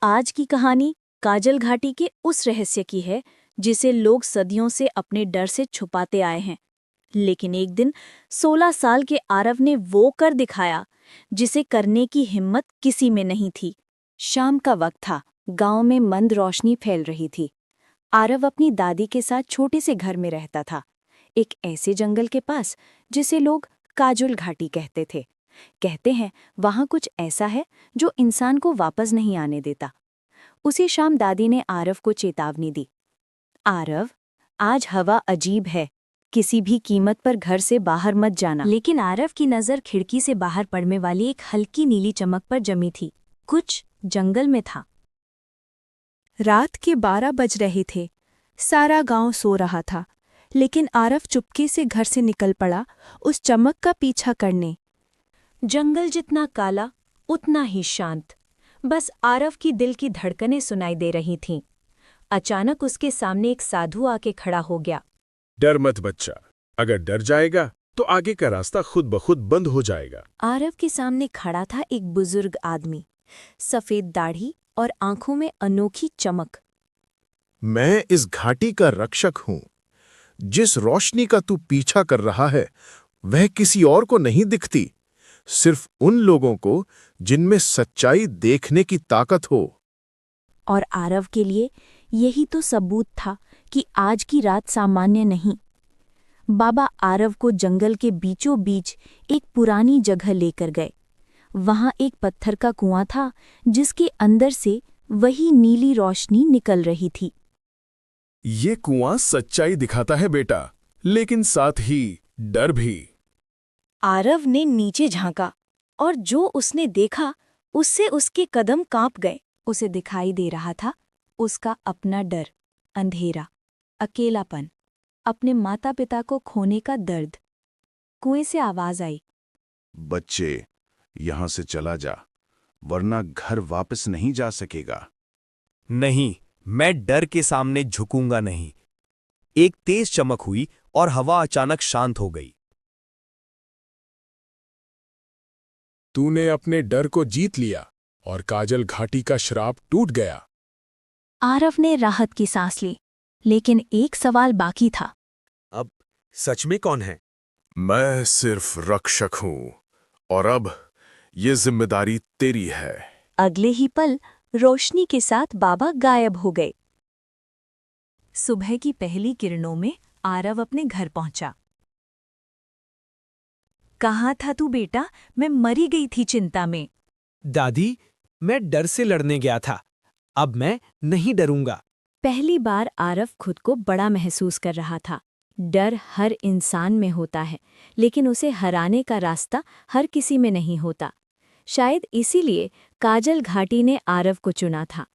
आज की कहानी काजल घाटी के उस रहस्य की है जिसे लोग सदियों से अपने डर से छुपाते आए हैं। लेकिन एक दिन 16 साल के आरव ने वो कर दिखाया जिसे करने की हिम्मत किसी में नहीं थी। शाम का वक्त था, गांव में मंद रोशनी फैल रही थी। आरव अपनी दादी के साथ छोटे से घर में रहता था, एक ऐसे जंगल के पास जिसे लोग काजल घाटी कहते थे। कहते हैं वहां कुछ ऐसा है जो इंसान को वापस नहीं आने देता। उसी शाम दादी ने आरव को चेतावनी दी, आरव, आज हवा अजीब है, किसी भी कीमत पर घर से बाहर मत जाना। लेकिन आरव की नज़र खिड़की से बाहर पड़ने वाली एक हल्की नीली चमक पर जमी थी। कुछ जंगल में था। रात के 12 बज रहे थे। सारा गांव सो रहा था, लेकिन आरव चुपके से घर से निकल पड़ा उस चमक का पीछा करने। जंगल जितना काला उतना ही शांत, बस आरव की दिल की धड़कनें सुनाई दे रही थीं। अचानक उसके सामने एक साधु आके खड़ा हो गया। डर मत बच्चा, अगर डर जाएगा तो आगे का रास्ता खुद ब खुद बंद हो जाएगा। आरव के सामने खड़ा था एक बुजुर्ग आदमी, सफेद दाढ़ी और आंखों में अनोखी चमक। मैं इस घाटी का रक्षक हूं। जिस रोशनी का तू पीछा कर रहा है वह किसी और को नहीं दिखती, सिर्फ उन लोगों को जिनमें सच्चाई देखने की ताकत हो। और आरव के लिए यही तो सबूत था कि आज की रात सामान्य नहीं। बाबा आरव को जंगल के बीचों बीच एक पुरानी जगह लेकर गए। वहां एक पत्थर का कुआं था जिसके अंदर से वही नीली रोशनी निकल रही थी। ये कुआं सच्चाई दिखाता है बेटा, लेकिन साथ ही डर भी। आरव ने नीचे झांका और जो उसने देखा उससे उसके कदम कांप गए। उसे दिखाई दे रहा था उसका अपना डर, अंधेरा, अकेलापन, अपने माता पिता को खोने का दर्द। कुएं से आवाज आई, बच्चे, यहां से चला जा, वरना घर वापस नहीं जा सकेगा। नहीं, मैं डर के सामने झुकूंगा नहीं। एक तेज चमक हुई और हवा अचानक शांत हो गई। तूने अपने डर को जीत लिया और काजल घाटी का श्राप टूट गया। आरव ने राहत की सांस ली, लेकिन एक सवाल बाकी था। अब सच में कौन है? मैं सिर्फ रक्षक हूं और अब ये जिम्मेदारी तेरी है। अगले ही पल रोशनी के साथ बाबा गायब हो गए। सुबह की पहली किरणों में आरव अपने घर पहुंचा। कहाँ था तू बेटा? मैं मरी गई थी चिंता में। दादी, मैं डर से लड़ने गया था, अब मैं नहीं डरूंगा। पहली बार आरव खुद को बड़ा महसूस कर रहा था। डर हर इंसान में होता है, लेकिन उसे हराने का रास्ता हर किसी में नहीं होता। शायद इसीलिए काजल घाटी ने आरव को चुना था।